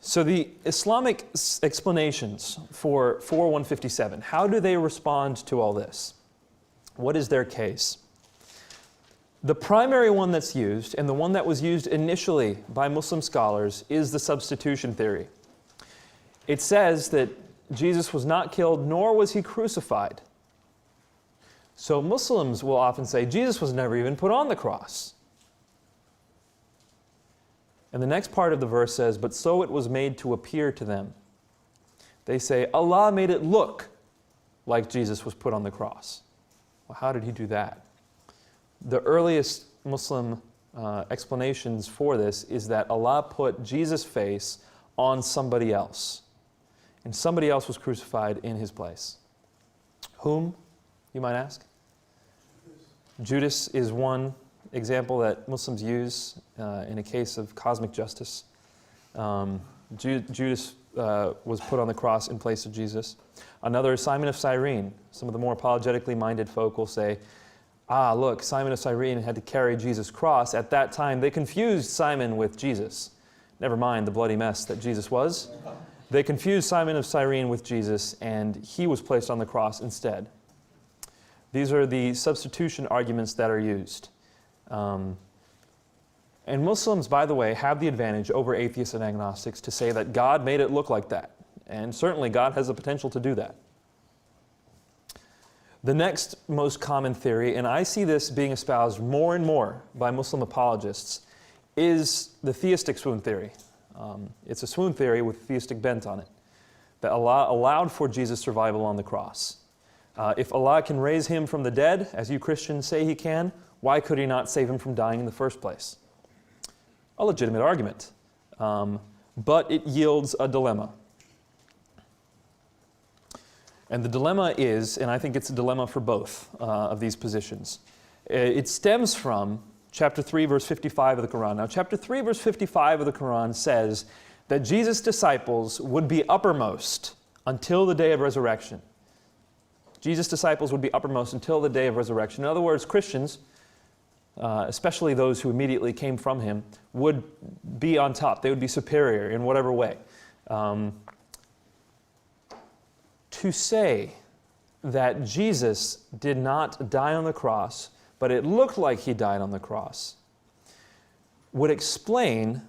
So the Islamic explanations for 4157, how do they respond to all this? What is their case? The primary one that's used, and the one that was used initially by Muslim scholars, is the substitution theory. It says that Jesus was not killed, nor was he crucified. So Muslims will often say, Jesus was never even put on the cross. And the next part of the verse says, but so it was made to appear to them. They say, Allah made it look like Jesus was put on the cross. Well, how did he do that? The earliest Muslim explanations for this is that Allah put Jesus' face on somebody else. And somebody else was crucified in his place. Whom, you might ask? Judas is one example that Muslims use in a case of cosmic justice. Judas was put on the cross in place of Jesus. Another is Simon of Cyrene. Some of the more apologetically minded folk will say, ah, look, Simon of Cyrene had to carry Jesus' cross. At that time, they confused Simon with Jesus. Never mind the bloody mess that Jesus was. They confused Simon of Cyrene with Jesus, and he was placed on the cross instead. These are the substitution arguments that are used. And Muslims, by the way, have the advantage over atheists and agnostics to say that God made it look like that. And certainly God has the potential to do that. The next most common theory, and I see this being espoused more and more by Muslim apologists, is the theistic swoon theory. It's a swoon theory with theistic bent on it, that Allah allowed for Jesus' survival on the cross. If Allah can raise him from the dead, as you Christians say he can, why could he not save him from dying in the first place? A legitimate argument, but it yields a dilemma. And the dilemma is, and I think it's a dilemma for both of these positions, it stems from chapter 3, verse 55 of the Quran. Now, chapter 3, verse 55 of the Quran says that Jesus' disciples would be uppermost until the day of resurrection. Jesus' disciples would be uppermost until the day of resurrection. In other words, Christians, especially those who immediately came from him, would be on top. They would be superior in whatever way. To say that Jesus did not die on the cross, but it looked like he died on the cross, would explain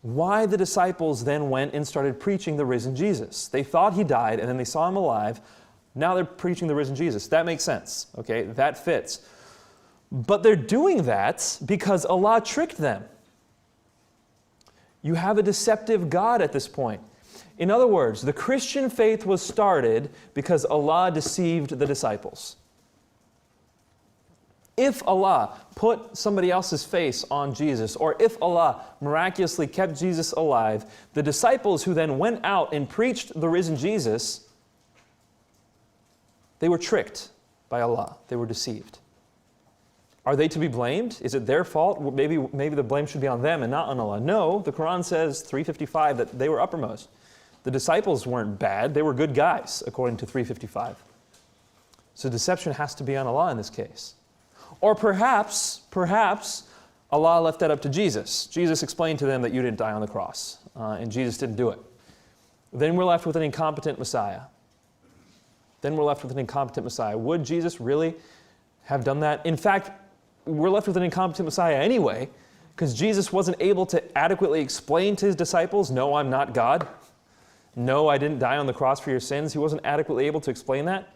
why the disciples then went and started preaching the risen Jesus. They thought he died, and then they saw him alive. Now they're preaching the risen Jesus. That makes sense, okay? That fits. But they're doing that because Allah tricked them. You have a deceptive God at this point. In other words, the Christian faith was started because Allah deceived the disciples. If Allah put somebody else's face on Jesus, or if Allah miraculously kept Jesus alive, the disciples who then went out and preached the risen Jesus, they were tricked by Allah. They were deceived. Are they to be blamed? Is it their fault? Maybe the blame should be on them and not on Allah. No, the Quran says, 355, that they were uppermost. The disciples weren't bad. They were good guys, according to 355. So deception has to be on Allah in this case. Or perhaps Allah left that up to Jesus. Jesus explained to them that you didn't die on the cross, and Jesus didn't do it. Then we're left with an incompetent Messiah. Would Jesus really have done that? In fact, we're left with an incompetent Messiah anyway, because Jesus wasn't able to adequately explain to his disciples, no, I'm not God. No, I didn't die on the cross for your sins. He wasn't adequately able to explain that.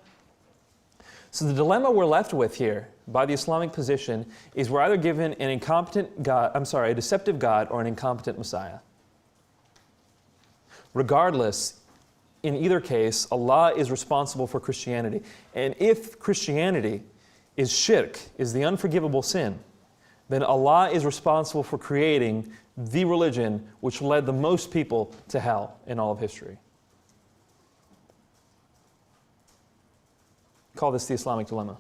So the dilemma we're left with here by the Islamic position is we're either given an incompetent God, a deceptive God, or an incompetent Messiah. Regardless, in either case, Allah is responsible for Christianity. And if Christianity is shirk, is the unforgivable sin, then Allah is responsible for creating the religion which led the most people to hell in all of history. Call this the Islamic dilemma.